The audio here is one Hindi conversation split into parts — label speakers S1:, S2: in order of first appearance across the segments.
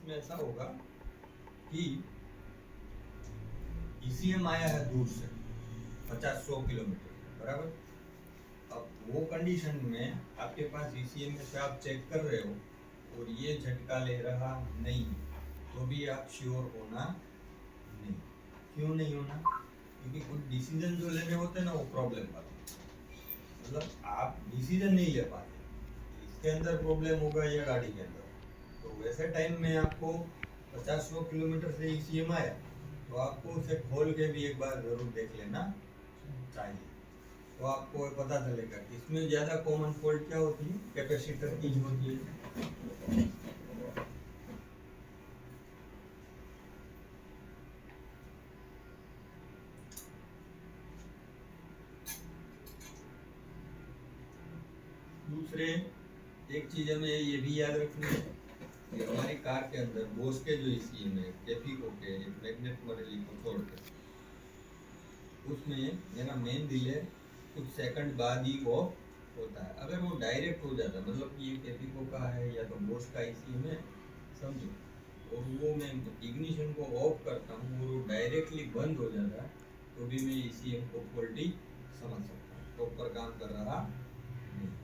S1: इसमें ऐसा होगा कि ईसीएम आया है दूर से 50-100 किलोमीटर, बराबर। अब वो कंडीशन में आपके पास ईसीएम में से आप चेक कर रहे हो और ये झटका ले रहा नहीं, तो भी आप श्योर होना नहीं। क्यों नहीं होना? क्योंकि कुछ डिसीजन जो लेने होते हैं ना, वो प्रॉब्लम वाले, मतलब आप डिसीजन नहीं ले पाते, इसके अंदर प्रॉब्लम होगा या गाड़ी के अंदर। तो वैसे टाइम में आपको 50-100 किलोमीटर से ईसीएम आया, तो आपको उसे खोल के भी एक बार जरूर देख लेना चाहिए, तो आपको पता चलेगा। इसमें ज़्यादा कॉमन फॉल्ट क्या होती है? कैपेसिटर की होती है। दूसरे एक चीज़ हमें ये भी याद रखनी है कि हमारी कार के अंदर बोस के जो ईसीएम है, कैफिको के मैग्नेट मॉडल को छोड़ के, उसमें मेरा मेन रिले कुछ सेकंड बाद ही ऑफ होता है। अगर वो डायरेक्ट हो जाता, मतलब कि ये कैफिको का है या तो बोस का ईसीएम है, समझो, और वो मैं इग्निशन को ऑफ करता हूँ और वो डायरेक्टली बंद हो जाता है, तो भी मैं ईसीएम को फॉल्टी समझ सकता हूँ, प्रॉपर काम कर रहा नहीं।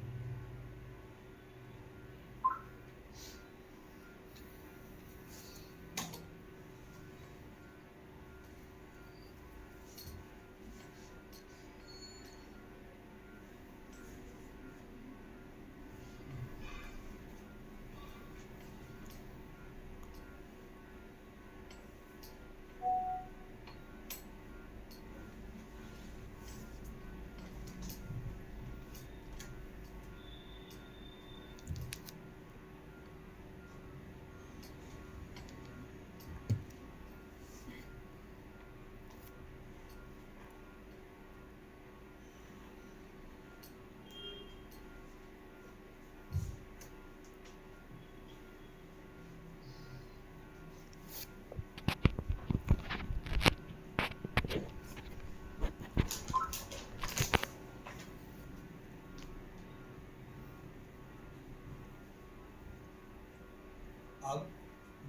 S1: अब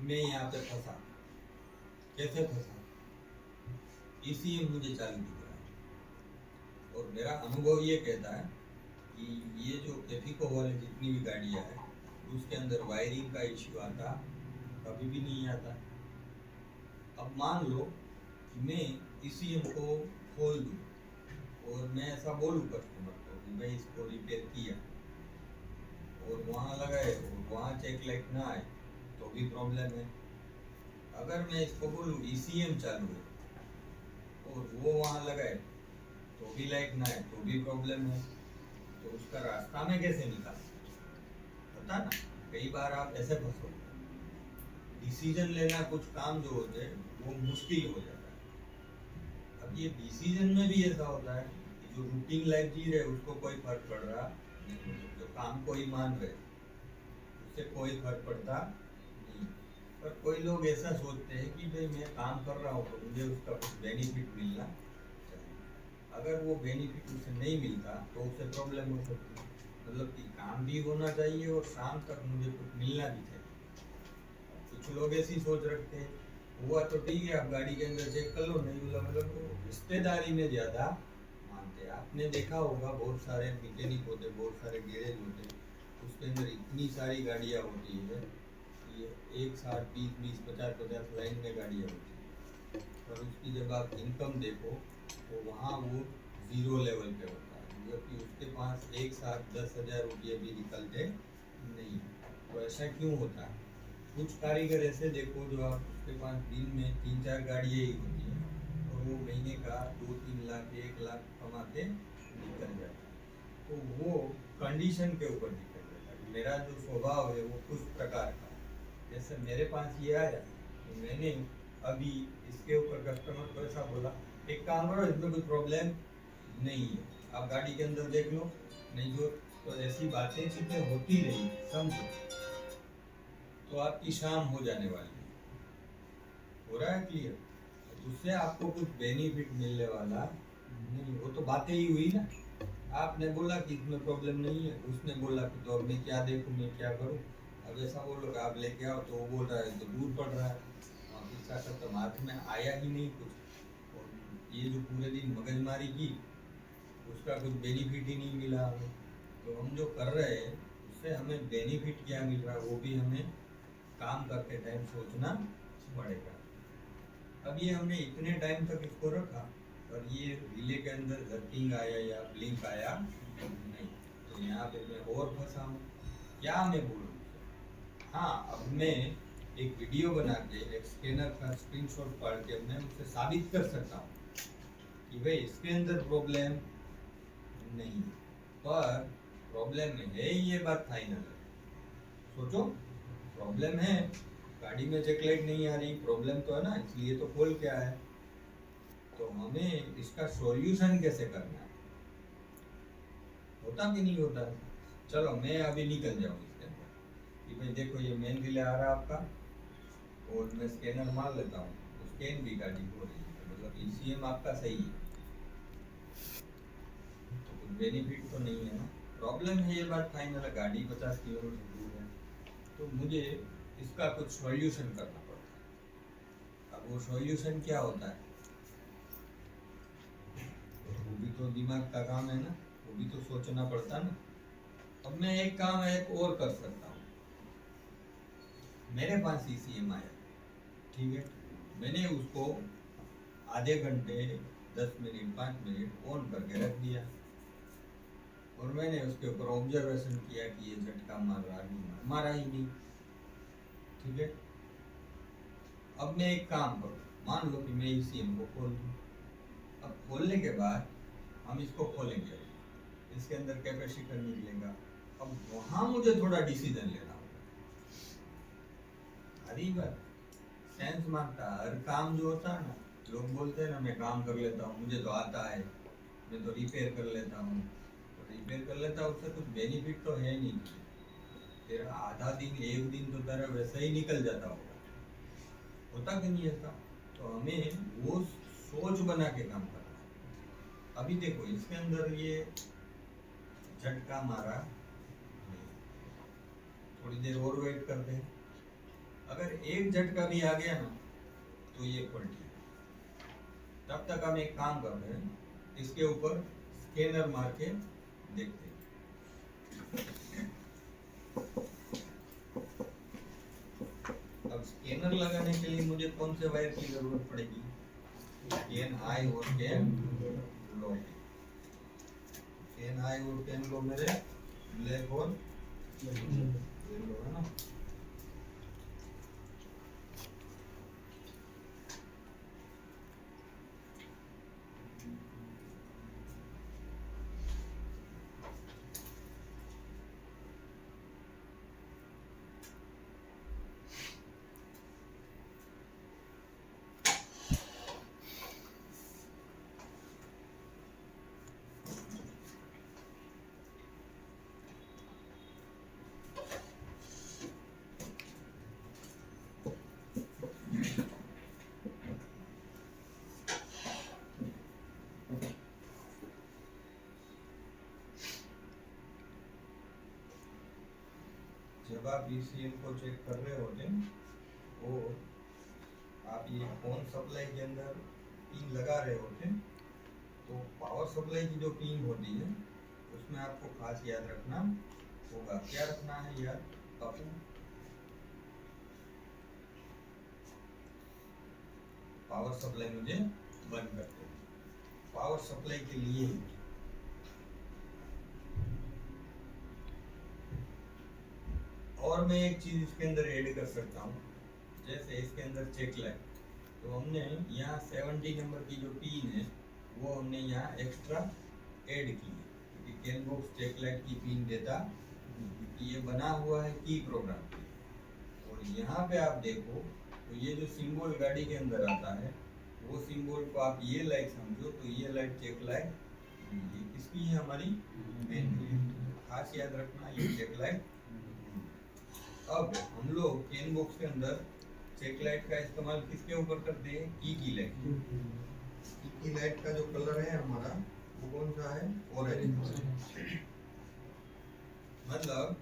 S1: मैं यहाँ पे फंसा, कैसे फंसा? ईसीएम मुझे चालू दिख रहा है और मेरा अनुभव ये कहता है कि ये जो कैफिको वाले जितनी भी गाड़ियाँ हैं, उसके अंदर वायरिंग का इश्यू आता कभी भी नहीं आता। अब मान लो कि मैं ईसीएम को खोल दूँ और मैं ऐसा बोलूँ कस्टमर को कि मैं इसको रिपेयर किया, और वहाँ लगाए और वहाँ चेक लाइट ना आए, तो भी प्रॉब्लम है। अगर मैं इसको बोलूँ ईसीएम चालू है और वो वहाँ लगाए तो भी लाइट ना आए, तो भी प्रॉब्लम है, तो उसका रास्ता में कैसे निकाल? पता ना, कई बार आप ऐसे फंसो, डिसीजन लेना कुछ काम जो होते हैं वो मुश्किल हो जाता है। अब ये डिसीजन में भी ऐसा होता है कि जो रूटीन लाइफ जी रहे उसको कोई फर्क पड़ रहा नहीं, जो काम को ही मान रहे उससे कोई फर्क पड़ता नहीं। पर कोई लोग ऐसा सोचते हैं कि भाई मैं काम कर रहा हूँ तो मुझे उसका कुछ बेनिफिट मिलना चाहिए। अगर वो बेनिफिट उसे नहीं मिलता तो उसे प्रॉब्लम हो सकती है, मतलब कि काम भी होना चाहिए और शाम तक मुझे कुछ मिलना भी चाहिए। कुछ लोग ऐसी सोच रखते हैं, हुआ तो ठीक है, आप गाड़ी के अंदर चेक कर लो, नहीं मिला मतलब रिश्तेदारी में ज़्यादा मानते हैं। आपने देखा होगा बहुत सारे मैकेनिक होते, बहुत सारे गैरेज होते, उसके अंदर इतनी सारी गाड़ियाँ होती है कि एक साथ 20-20, 50-50 लाइन में गाड़ियाँ होती है, और उसकी जब आप इनकम देखो तो वहाँ वो ज़ीरो लेवल पे होता है, जबकि उसके पास एक साथ 10,000 रुपये भी निकलते नहीं। तो ऐसा क्यों होता है? कुछ कारीगर ऐसे देखो जो आप उसके पास दिन में 3-4 गाड़ियाँ ही होती हैं और वो महीने का 2-3 लाख 1 लाख कमा के निकल जाता है। तो वो कंडीशन के ऊपर डिपेंड करता है। मेरा जो स्वभाव है वो कुछ प्रकार का है, जैसे मेरे पास ये आया तो मैंने अभी इसके ऊपर कस्टमर को ऐसा बोला, एक काम करो, इसमें कोई प्रॉब्लम नहीं है, आप गाड़ी के अंदर देख लो, नहीं जो, तो ऐसी बातें चीजें होती रही, समझो, तो आपकी शाम हो जाने वाली है। हो रहा है क्लियर? उससे आपको कुछ बेनिफिट मिलने वाला नहीं, वो तो बातें ही हुई ना। आपने बोला कि इसमें प्रॉब्लम नहीं है, उसने बोला कि तो अब मैं क्या देखूं, मैं क्या करूं? अब ऐसा बोलो कि आप लेके आओ तो वो बोल रहा है तो दूर पड़ रहा है, इसका मतलब हाथ में आया ही नहीं कुछ, और ये जो पूरे दिन मगजमारी की उसका कुछ बेनिफिट ही नहीं मिला हमें। तो हम जो कर रहे हैं उससे हमें बेनिफिट क्या मिल रहा है वो भी हमें काम करते टाइम सोचना पड़ेगा। अब ये हमने इतने टाइम तक इसको रखा और ये रिले के अंदर जर्किंग आया या ब्लिंक आया नहीं, तो यहाँ पे मैं और फंसा हूँ। क्या मैं बोलूँ? हाँ, अब मैं एक वीडियो बना के एक स्कैनर का स्क्रीनशॉट पाड़ के मैं उसे साबित कर सकता हूँ कि भाई इसके अंदर प्रॉब्लम नहीं है, पर प्रॉब्लम है, ये बात फाइनल है। सोचो, प्रॉब्लम है, गाड़ी में चेक लाइट नहीं आ रही, प्रॉब्लम तो है ना, इसलिए तो खोल के आया है। तो हमें इसका सॉल्यूशन कैसे करना है, होता कि नहीं होता? चलो मैं अभी निकल जाऊँ इसके अंदर कि भाई देखो ये मेन रिले आ रहा है आपका, और मैं स्कैनर मार लेता हूँ तो स्कैन भी गाड़ी हो रही है, मतलब ईसीएम आपका सही है, तो कुछ बेनिफिट तो नहीं है ना। प्रॉब्लम है, ये बात फाइनल है, गाड़ी 50 किलोमीटर दूर है, तो मुझे इसका कुछ सॉल्यूशन करना पड़ता है। अब वो सॉल्यूशन क्या होता है, वो भी तो दिमाग का काम है ना, वो भी तो सोचना पड़ता ना। अब मैं एक काम एक और कर सकता हूँ, मेरे पास ईसीएम आया, ठीक है, मैंने उसको आधे घंटे 10 मिनट 5 मिनट ऑन करके रख दिया, और मैंने उसके ऊपर ऑब्जर्वेशन किया कि ये झटका मार रहा नहीं, मारा ही नहीं, ठीक है। अब मैं एक काम करूँ, मान लो कि मैं ईसीएम को खोल दूँ। अब खोलने के बाद हम इसको खोलेंगे, इसके अंदर कैपेसिटर निकलेगा। अब वहाँ मुझे थोड़ा डिसीजन लेना होगा, हरी बात सेंस मांगता है हर काम जो होता है ना। लोग बोलते हैं ना मैं काम कर लेता हूँ, मुझे तो आता है, मैं तो रिपेयर कर लेता हूँ, तो रिपेयर कर लेता हूँ, उससे कुछ बेनिफिट तो है नहीं, तेरा आधा दिन एक दिन तो तेरा वैसा ही निकल जाता होगा, होता कि नहीं ऐसा? तो हमें वो सोच बना के काम करना है। अभी देखो इसके अंदर ये झटका मारा, थोड़ी देर और वेट करते हैं, अगर एक झटका भी आ गया ना तो ये पलटी, तब तक हम एक काम कर रहे हैं, इसके ऊपर स्कैनर मार के देखते हैं। अब स्कैनर लगाने के लिए मुझे कौन से वायर की जरूरत पड़ेगी? कैन हाई और कैन लो। कैन हाई और कैन लो मेरे ब्लैक और येलो है ना। जब आप ईसीएम को चेक कर रहे होते और आप ये फोन सप्लाई के अंदर पिन लगा रहे होते, तो पावर सप्लाई की जो पिन होती है उसमें आपको खास याद रखना होगा। क्या रखना है यार बापू? पावर सप्लाई मुझे बंद कर दो, पावर सप्लाई के लिए। और मैं एक चीज इसके अंदर ऐड कर सकता हूँ, जैसे इसके अंदर चेक लाइट, तो हमने यहाँ 70 नंबर की जो पिन है वो हमने यहाँ एक्स्ट्रा ऐड की है, क्योंकि कैन बॉक्स चेक लाइट की पिन देता, क्योंकि ये बना हुआ है की प्रोग्राम के। और यहाँ पे आप देखो तो ये जो सिंबल गाड़ी के अंदर आता है वो सिंबल को आप ये लाइट समझो, तो ये लाइट चेक लाइट ये किसकी है? हमारी मेन की। खास याद रखना ये चेक लाइट। अब हम लोग कैन बॉक्स के अंदर चेक लाइट का इस्तेमाल किसके ऊपर करते हैं? की लाइट। की लाइट का जो कलर है हमारा वो कौन सा है? ऑरेंज। मतलब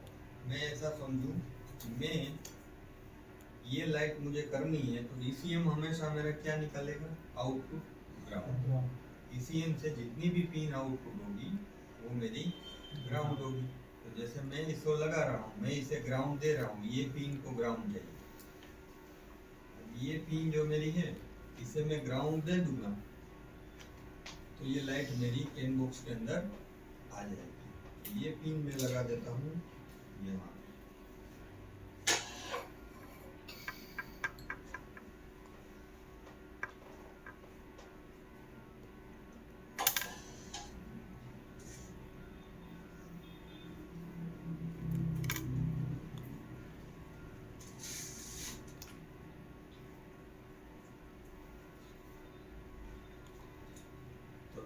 S1: मैं ऐसा समझूं मैं ये लाइट मुझे करनी है तो ईसीएम हमेशा मेरा क्या निकालेगा, आउटपुट ग्राउंड। ईसीएम से जितनी भी पिन आउटपुट होगी वो मेरी ग्राउंड होगी। तो जैसे मैं इसको लगा रहा हूँ, मैं इसे ग्राउंड दे रहा हूँ, ये पिन को ग्राउंड चाहिए। अब ये पिन जो मेरी है इसे मैं ग्राउंड दे दूंगा तो ये लाइट मेरी कैन बॉक्स के अंदर आ जाएगी। ये पिन मैं लगा देता हूँ यहाँ।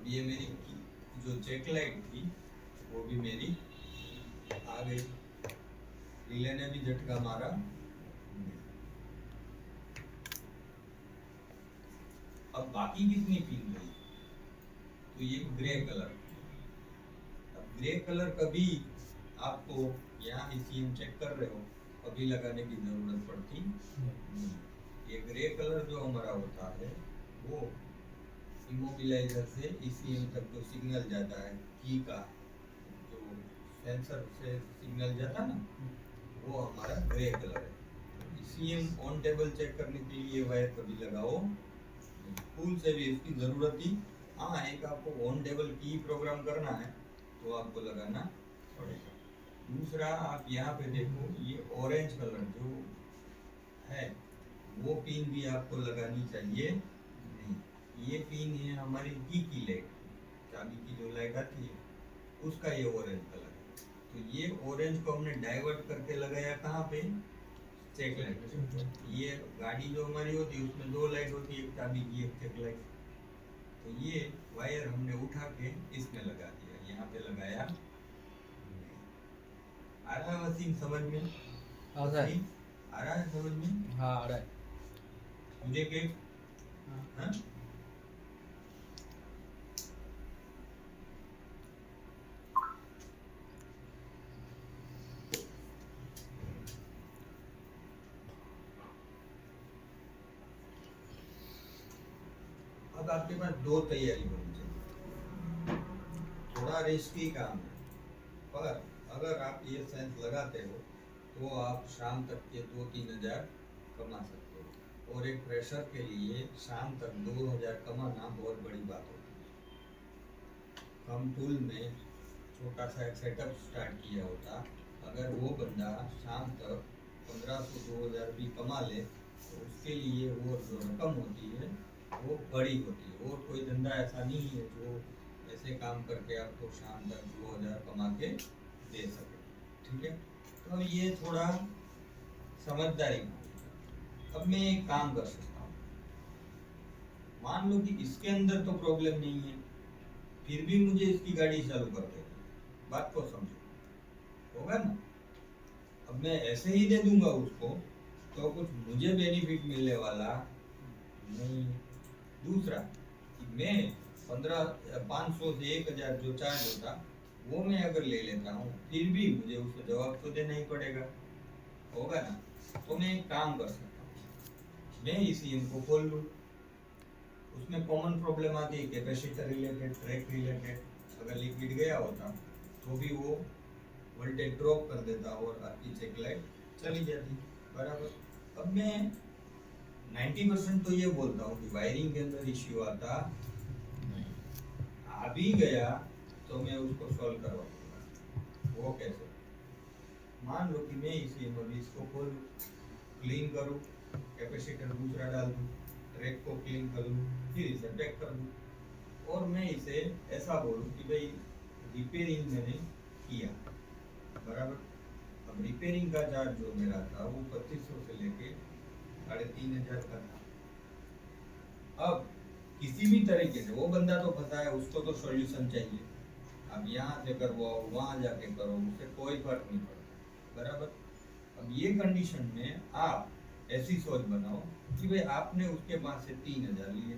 S1: ये मेरी जो चेक लाइट थी वो भी मेरी आ गई। रिले ने भी झटका मारा। अब बाकी कितनी पिन रही, तो ये ग्रे कलर। अब ग्रे कलर कभी आपको यहाँ ईसीएम चेक कर रहे हो कभी लगाने की जरूरत पड़ती नहीं। ये ग्रे कलर जो हमारा होता है वो इमोबिलाइजर से ईसीएम तक जो सिग्नल जाता है की का, जो सेंसर से सिग्नल जाता ना, वो हमारा ग्रे कलर है। ईसीएम ऑन टेबल चेक करने के लिए वायर कभी लगाओ फूल से भी इसकी जरूरत ही। हाँ, एक आपको ऑन टेबल की प्रोग्राम करना है तो आपको लगाना पड़ेगा। दूसरा आप यहाँ पे देखो, ये ऑरेंज कलर जो है वो पिन भी आपको लगानी चाहिए नहीं। ये पिन है हमारी की लाइट, चाबी की जो लाइट आती है उसका ये ऑरेंज कलर है। तो ये ऑरेंज को हमने डाइवर्ट करके लगाया कहाँ पे, चेक लाइट। ये गाड़ी जो हमारी होती है उसमें दो लाइट होती है, एक चाबी की एक चेक लाइट। तो ये वायर हमने उठा के इसमें लगा दिया, यहाँ पे लगाया। आ रहा है वसीम समझ में? आ रहा है समझ में?
S2: हाँ आ रहा है
S1: मुझे के हाँ? अब आपके पास दो तैयारी होनी चाहिए। थोड़ा रिस्की काम है, पर अगर आप ये सेंस लगाते हो तो आप शाम तक के 2-3 हज़ार कमा सकते हो। और एक प्रेशर के लिए शाम तक 2,000 कमाना बहुत बड़ी बात होती है। कम टूल में छोटा सा एक सेटअप स्टार्ट किया होता, अगर वो बंदा शाम तक 1500-2000 भी कमा ले तो उसके लिए वो जो रकम होती है वो बड़ी होती है। और कोई धंधा ऐसा नहीं है जो ऐसे काम करके आपको शाम तक 2000 कमा के दे सके। ठीक है, तो ये थोड़ा समझदारी। अब मैं एक काम कर सकता हूँ, मान लो कि इसके अंदर तो प्रॉब्लम नहीं है, फिर भी मुझे इसकी गाड़ी चालू कर दे, बात को समझो, होगा ना? अब मैं ऐसे ही दे दूंगा उसको तो कुछ मुझे बेनिफिट मिलने वाला नहीं। दूसरा कि मैं 500 से 1000 जो चार्ज होता वो मैं अगर ले लेता हूँ फिर भी मुझे उसको जवाब तो देना ही पड़ेगा, होगा ना? तो मैं एक काम कर सकता हूँ, मैं ईसीएम को खोल लूँ। उसमें कॉमन प्रॉब्लम आती है कैपेसिटर रिलेटेड, ट्रैक रिलेटेड। अगर लिक्विड गया होता तो भी वो वोल्टेज ड्रॉप कर देता और आपकी चेक लाइट चली जाती, बराबर। अब मैं 90% तो ये बोलता हूँ कि वायरिंग के अंदर इश्यू आता नहीं, आ भी गया तो मैं उसको सॉल्व करवा दूंगा। वो कैसे? मान लो कि मैं इसी अभी इसको खोल क्लीन करूँ, कैपेसिटर दूसरा डाल दूँ, ट्रैक को क्लीन कर लूँ, फिर इसे पैक कर दूँ और मैं इसे ऐसा बोलूँ कि भाई रिपेयरिंग मैंने किया, बराबर। अब रिपेयरिंग का चार्ज जो मेरा था वो 2500 से लेके 3500 का था। अब किसी भी तरीके से वो बंदा तो फंसा है, उसको तो सॉल्यूशन चाहिए। अब यहाँ से करवाओ, वहाँ जाके करो, उससे कोई फर्क नहीं पड़ता, बराबर। अब ये कंडीशन में आप ऐसी सोच बनाओ कि भाई आपने उसके पास से 3000 लिए,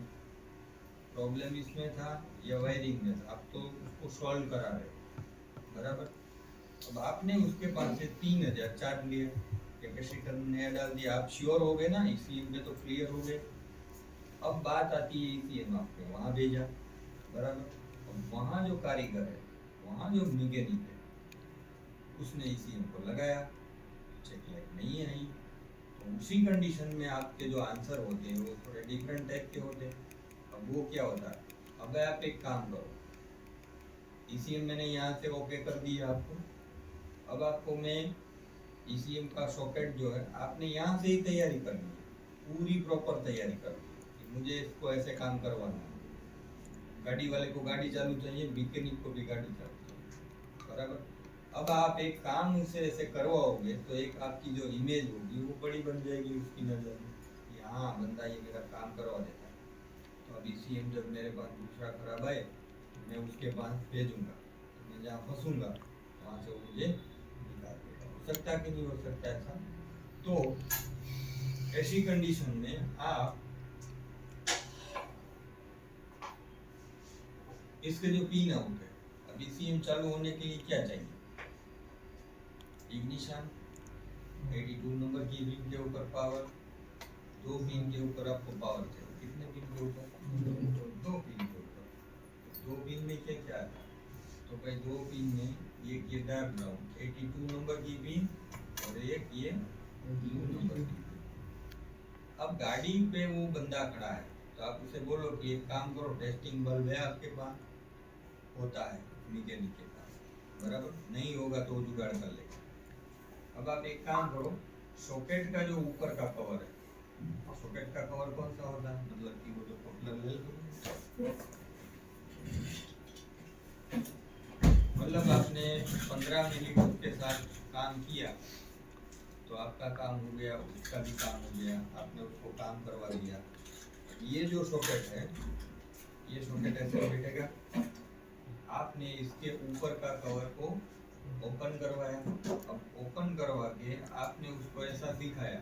S1: प्रॉब्लम इसमें था या वायरिंग में था, आप तो उसको सॉल्व करा रहे हो, बराबर। अब आपने उसके पास से 3000 चार्ज लिए, कैपेसिटर नया डाल दिया, आप श्योर हो गए ना, ईसीएम में तो क्लियर हो गए। अब बात आती है ईसीएम आपने वहाँ भेजा, बराबर। अब वहाँ जो कारीगर है, वहाँ जो मैकेनिक है, उसने ईसीएम को लगाया, चेक लाइट नहीं आई, तो उसी कंडीशन में आपके जो आंसर होते हैं वो थोड़े डिफरेंट टाइप के होते हैं। अब वो क्या होता है, अब आप एक काम करो, ईसीएम मैंने यहाँ से ओके कर दिया आपको। अब आपको मैं ईसीएम का सॉकेट जो है आपने यहाँ से ही तैयारी कर ली, पूरी प्रॉपर तैयारी कर ली कि मुझे इसको ऐसे काम करवाना है। गाड़ी वाले को गाड़ी चालू चाहिए, मैकेनिक को भी गाड़ी चालू चाहिए, बराबर। अब आप एक काम उसे ऐसे करवाओगे तो एक आपकी जो इमेज होगी वो बड़ी बन जाएगी उसकी नज़र में, कि हाँ बंदा ये मेरा काम करवा देता है। तो अब ईसीएम जब मेरे पास दूसरा खराब आए तो मैं उसके पास भेजूंगा, तो मैं जहाँ फंसूंगा वहाँ से वो मुझे निकाल देगा। हो सकता है कि नहीं हो सकता ऐसा? तो ऐसी कंडीशन में आप इसके जो पिन आउट है, अब ईसीएम चालू होने के लिए क्या चाहिए, इग्निशन, 82 नंबर की पिन के ऊपर पावर, 2 पिन के ऊपर आपको पावर चाहिए, कितने पिन के ऊपर, 2 पिन के ऊपर। 2 पिन में क्या क्या है, तो भाई 2 पिन में एक ये डार्क ब्राउन 82 नंबर की पिन और एक ये ब्लू नंबर की पिन। अब गाड़ी पे वो बंदा खड़ा है तो आप उसे बोलो कि एक काम करो, टेस्टिंग बल्ब है आपके पास, होता है मैकेनिक के पास, बराबर, नहीं होगा तो जुगाड़ कर लेगा। अब आप एक काम करो, सॉकेट का जो ऊपर का कवर है, सॉकेट का कवर कौन सा होता है, मतलब कि वो जो पॉपुलर ले लो, मतलब आपने 15 मिनट उसके साथ काम किया तो आपका काम हो गया, उसका भी काम हो गया, आपने उसको काम करवा दिया। ये जो सॉकेट है, ये सॉकेट ऐसे बैठेगा, आपने इसके ऊपर का कवर को ओपन करवाया। अब ओपन करवा के आपने उसको ऐसा दिखाया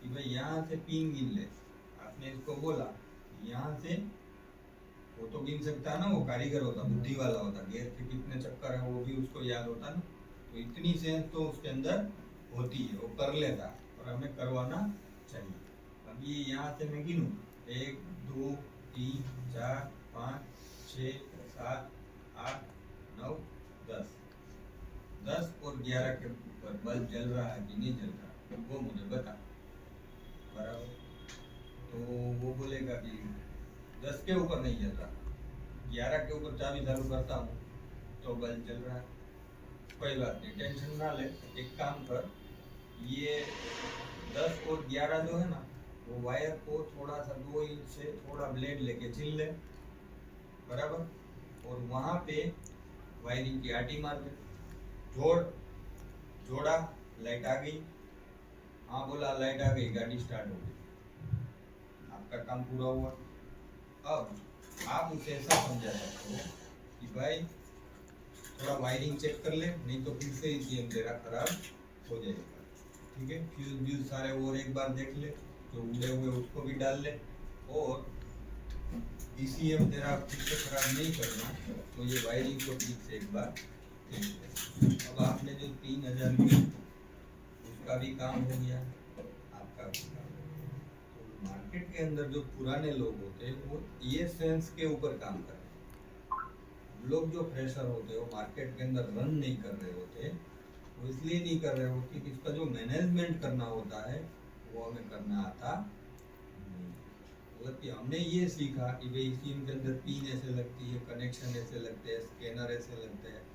S1: कि भाई यहाँ से पिन गिन ले, आपने इसको बोला यहाँ से, वो तो गिन सकता है ना, वो कारीगर होता, बुद्धि वाला होता, गियर के कितने चक्कर है वो भी उसको याद होता ना, तो इतनी सेंस तो उसके अंदर होती है, वो कर लेता और हमें करवाना चाहिए। अब ये यहाँ से मैं गिनूँ, 1 2 3 4 5 6 7 8 9 10, 10 और 11 के ऊपर बल्ब जल रहा है कि नहीं जल रहा, तो वो मुझे बता, बराबर। तो वो बोलेगा कि 10 के ऊपर नहीं जल रहा, 11 के ऊपर चाबी चालू करता हूँ तो बल्ब जल रहा है। कोई बात नहीं, टेंशन ना ले, एक काम कर, ये 10 और 11 जो है ना, वो वायर को थोड़ा सा 2 इंच से थोड़ा ब्लेड लेके छील ले, बराबर, और वहाँ पे वायरिंग की आटी मार दे, जोड़ा, लाइट आ गई, हाँ बोला लाइट आ गई, गाड़ी स्टार्ट हो गई, आपका काम पूरा हुआ। अब आप उसे ऐसा समझा सकते हो कि भाई थोड़ा वायरिंग चेक कर ले, नहीं तो फिर से ईसीएम तेरा खराब हो जाएगा, ठीक है। फ्यूज व्यूज सारे और एक बार देख ले, जो उड़े हुए उसको भी डाल ले, और ईसीएम तेरा फिर से खराब नहीं करना तो ये वायरिंग को ठीक से एक बार देख ले। अब आपने जो 3000 की, उसका भी काम हो गया, आपका भी काम हो गया। तो मार्केट के अंदर जो पुराने लोग होते हैं वो ये सेंस के ऊपर काम करते हैं। लोग जो फ्रेशर होते हैं वो मार्केट के अंदर रन नहीं कर रहे होते, वो इसलिए नहीं कर रहे होते कि इसका जो मैनेजमेंट करना होता है वो हमें करना आता नहीं। मतलब कि हमने ये सीखा कि भाई ईसीएम के अंदर पिन ऐसे लगती है, कनेक्शन ऐसे लगते हैं, स्कैनर ऐसे लगते हैं,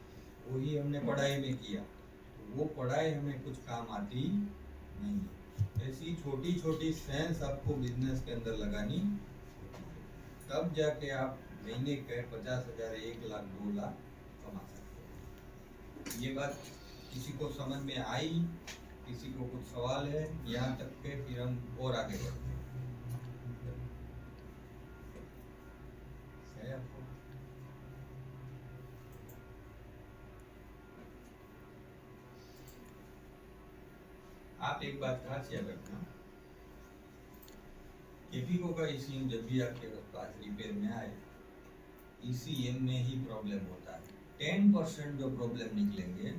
S1: वही हमने पढ़ाई में किया, तो वो पढ़ाई हमें कुछ काम आती नहीं। ऐसी छोटी छोटी सेंस आपको बिजनेस के अंदर लगानी होती है, तब जाके आप महीने के 50,000 1 लाख 2 लाख कमा सकते हो। ये बात किसी को समझ में आई, किसी को कुछ सवाल है, यहाँ तक के फिर हम और आगे बढ़ते हैं। है आपको? आप एक बात खास याद रखना, केपीको का ईसीएम जब भी आपके पास रिपेयर में आए, ईसीएम में ही प्रॉब्लम होता है। 10% जो प्रॉब्लम निकलेंगे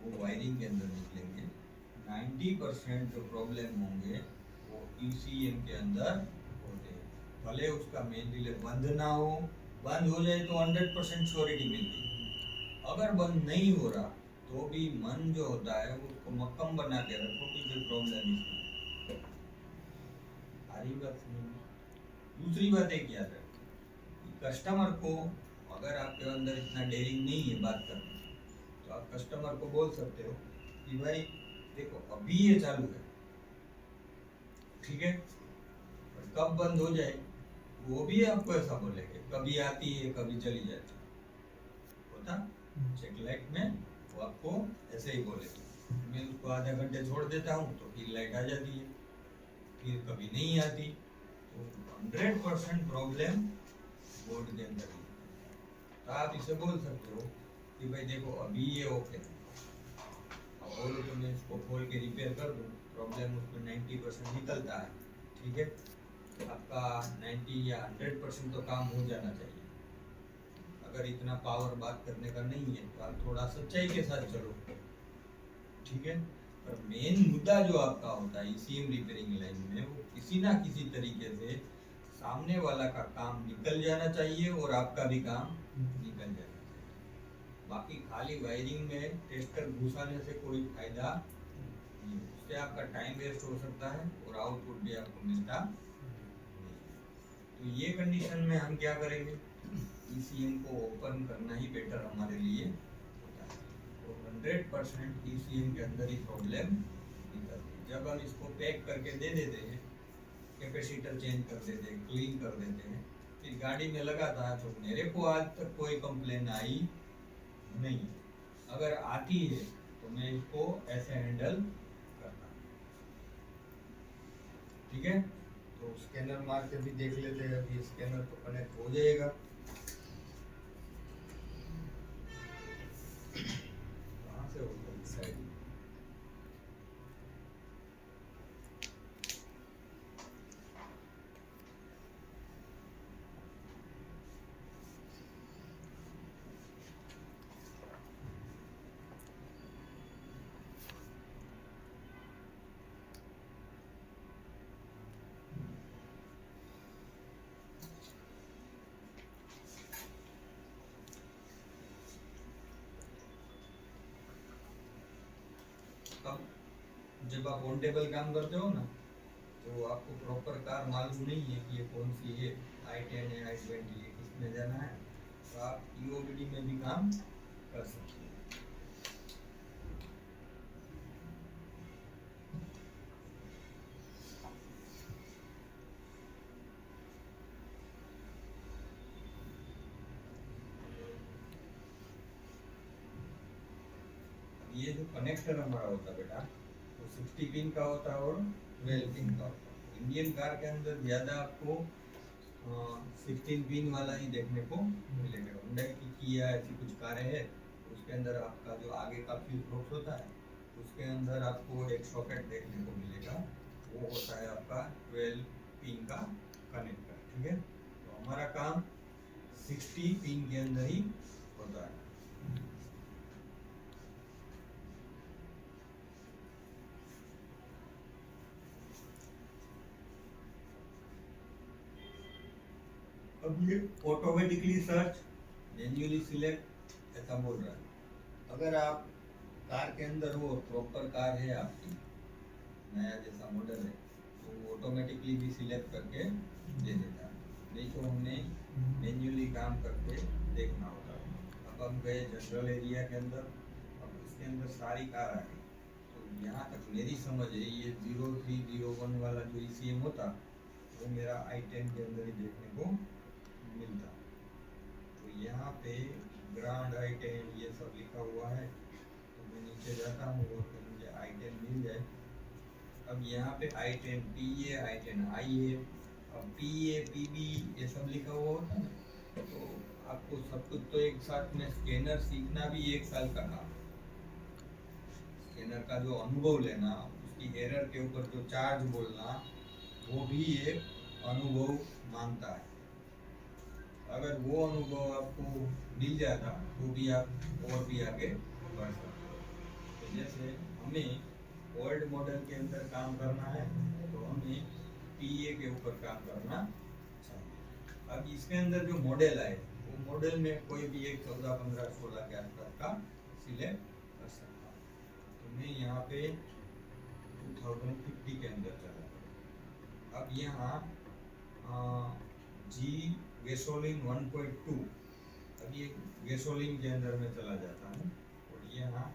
S1: वो वायरिंग के अंदर निकलेंगे, 90% जो प्रॉब्लम होंगे वो ईसीएम के अंदर होते हैं। भले उसका मेन रिले बंद ना हो, बंद हो जाए तो 100% श्योरिटी मिलती है। अगर बंद नहीं हो रहा तो भी मन जो होता है उसको मक्कम बना के रखो कि कोई प्रॉब्लम इसमें। सारी बात नहीं। दूसरी बात एक याद रखो, कस्टमर को अगर आपके अंदर इतना डेयरिंग नहीं है बात करने, तो आप कस्टमर को बोल सकते हो कि भाई देखो अभी ये चालू है, ठीक है, पर कब बंद हो जाए वो भी आपको ऐसा बोलेंगे, कभी आती है कभी चली जाती है, होता चेक लाइट में वो आपको ऐसे ही बोलेगा। मैं उसको आधे घंटे छोड़ देता हूँ तो फिर लाइट आ जाती है, फिर कभी नहीं आती। तो 100% प्रॉब्लम बोर्ड के अंदर ही। तो आप इसे बोल सकते हो कि भाई देखो अभी ये ओके है, अब बोलो तो मैं इसको खोल के रिपेयर कर दूँ, प्रॉब्लम उसमें 90% निकलता है, ठीक है, आपका 90 या 100% तो काम हो जाना चाहिए। अगर इतना पावर बात करने का नहीं है तो आप थोड़ा सच्चाई के साथ चलो, ठीक है। पर मेन मुद्दा जो आपका होता है ईसीएम रिपेयरिंग लाइन में, वो किसी ना किसी तरीके से सामने वाला का काम निकल जाना चाहिए और आपका भी काम निकल जाना चाहिए। बाकी खाली वायरिंग में टेस्टर घुसाने से कोई फायदा नहीं, उससे आपका टाइम वेस्ट हो सकता है और आउटपुट भी आपको मिलता नहीं। तो ये कंडीशन में हम क्या करेंगे, ईसीएम को ओपन करना ही बेटर हमारे लिए होता है। तो 100% ईसीएम के अंदर ही प्रॉब्लम निकलती है। जब हम इसको पैक करके दे देते हैं, कैपेसिटर चेंज कर देते हैं, क्लीन कर देते हैं, फिर गाड़ी में लगाता है, तो मेरे को आज तक कोई कंप्लेन आई नहीं। अगर आती है तो मैं इसको ऐसे हैंडल करता, ठीक है। तो स्कैनर मार के भी देख लेते हैं, अभी स्कैनर तो कनेक्ट हो जाएगा। कहाँ से होगा इस साइड? अब जब आप ऑन टेबल काम करते हो ना, तो आपको प्रॉपर कार मालूम नहीं है कि ये कौन सी है, i10 है, i20 है, किसमें जाना है, तो आप ईओबीडी में भी काम कर सकते हैं। ये जो कनेक्टर हमारा होता है बेटा, वो 60 पिन का होता है और 12 पिन का होता है। इंडियन कार के अंदर ज़्यादा आपको 16 पिन वाला ही देखने को मिलेगा। हुंडई की किया ऐसी कुछ कारें हैं, उसके अंदर आपका जो आगे का फ्यूज बॉक्स होता है उसके अंदर आपको एक सॉकेट देखने को मिलेगा, वो होता है आपका 12 पिन का कनेक्टर, ठीक है। तो हमारा काम 60 पिन के अंदर ही होता है। अब ये ऑटोमेटिकली सर्च, मैन्युअली सिलेक्ट ऐसा बोल रहा है। अगर आप कार के अंदर हो, प्रॉपर कार है आपकी, नया जैसा मॉडल है, तो ऑटोमेटिकली भी सिलेक्ट करके दे देता है, नहीं तो हमने मैन्युअली काम करके देखना होता है। अब हम गए जनरल एरिया के अंदर, अब इसके अंदर सारी कार आ गई, तो यहाँ तक मेरी समझ है ये 0301 वाला जो ईसीएम होता वो मेरा i10 के अंदर ही देखने को मिलता। तो यहाँ पे ग्रांड i10 ये सब लिखा हुआ है, तो मैं नीचे जाता हूँ और फिर मुझे i10 मिल जाए। अब यहाँ पे i10 PA i10 I है, अब PA PB ये सब लिखा हुआ होता है ना, तो आपको सब कुछ तो एक साथ में स्कैनर सीखना भी 1 साल का काम है। स्कैनर का जो अनुभव लेना, उसकी एरर के ऊपर जो चार्ज बोलना, वो भी एक अनुभव मांगता है। अगर वो अनुभव आपको मिल जाता तो भी आप और भी आगे बढ़ सकते हो। तो जैसे हमें ओल्ड मॉडल के अंदर काम करना है तो हमें पीए के ऊपर काम करना चाहिए। अब इसके अंदर जो मॉडल आए वो मॉडल में कोई भी एक 14, 15, 16 के आसपास का सिलेक्ट कर सकता हूँ। तो मैं यहाँ पे 2050 के अंदर चला गया। अब यहाँ जी गैसोलीन 1.2, अब ये गैसोलीन के अंदर में चला जाता है और ये यहाँ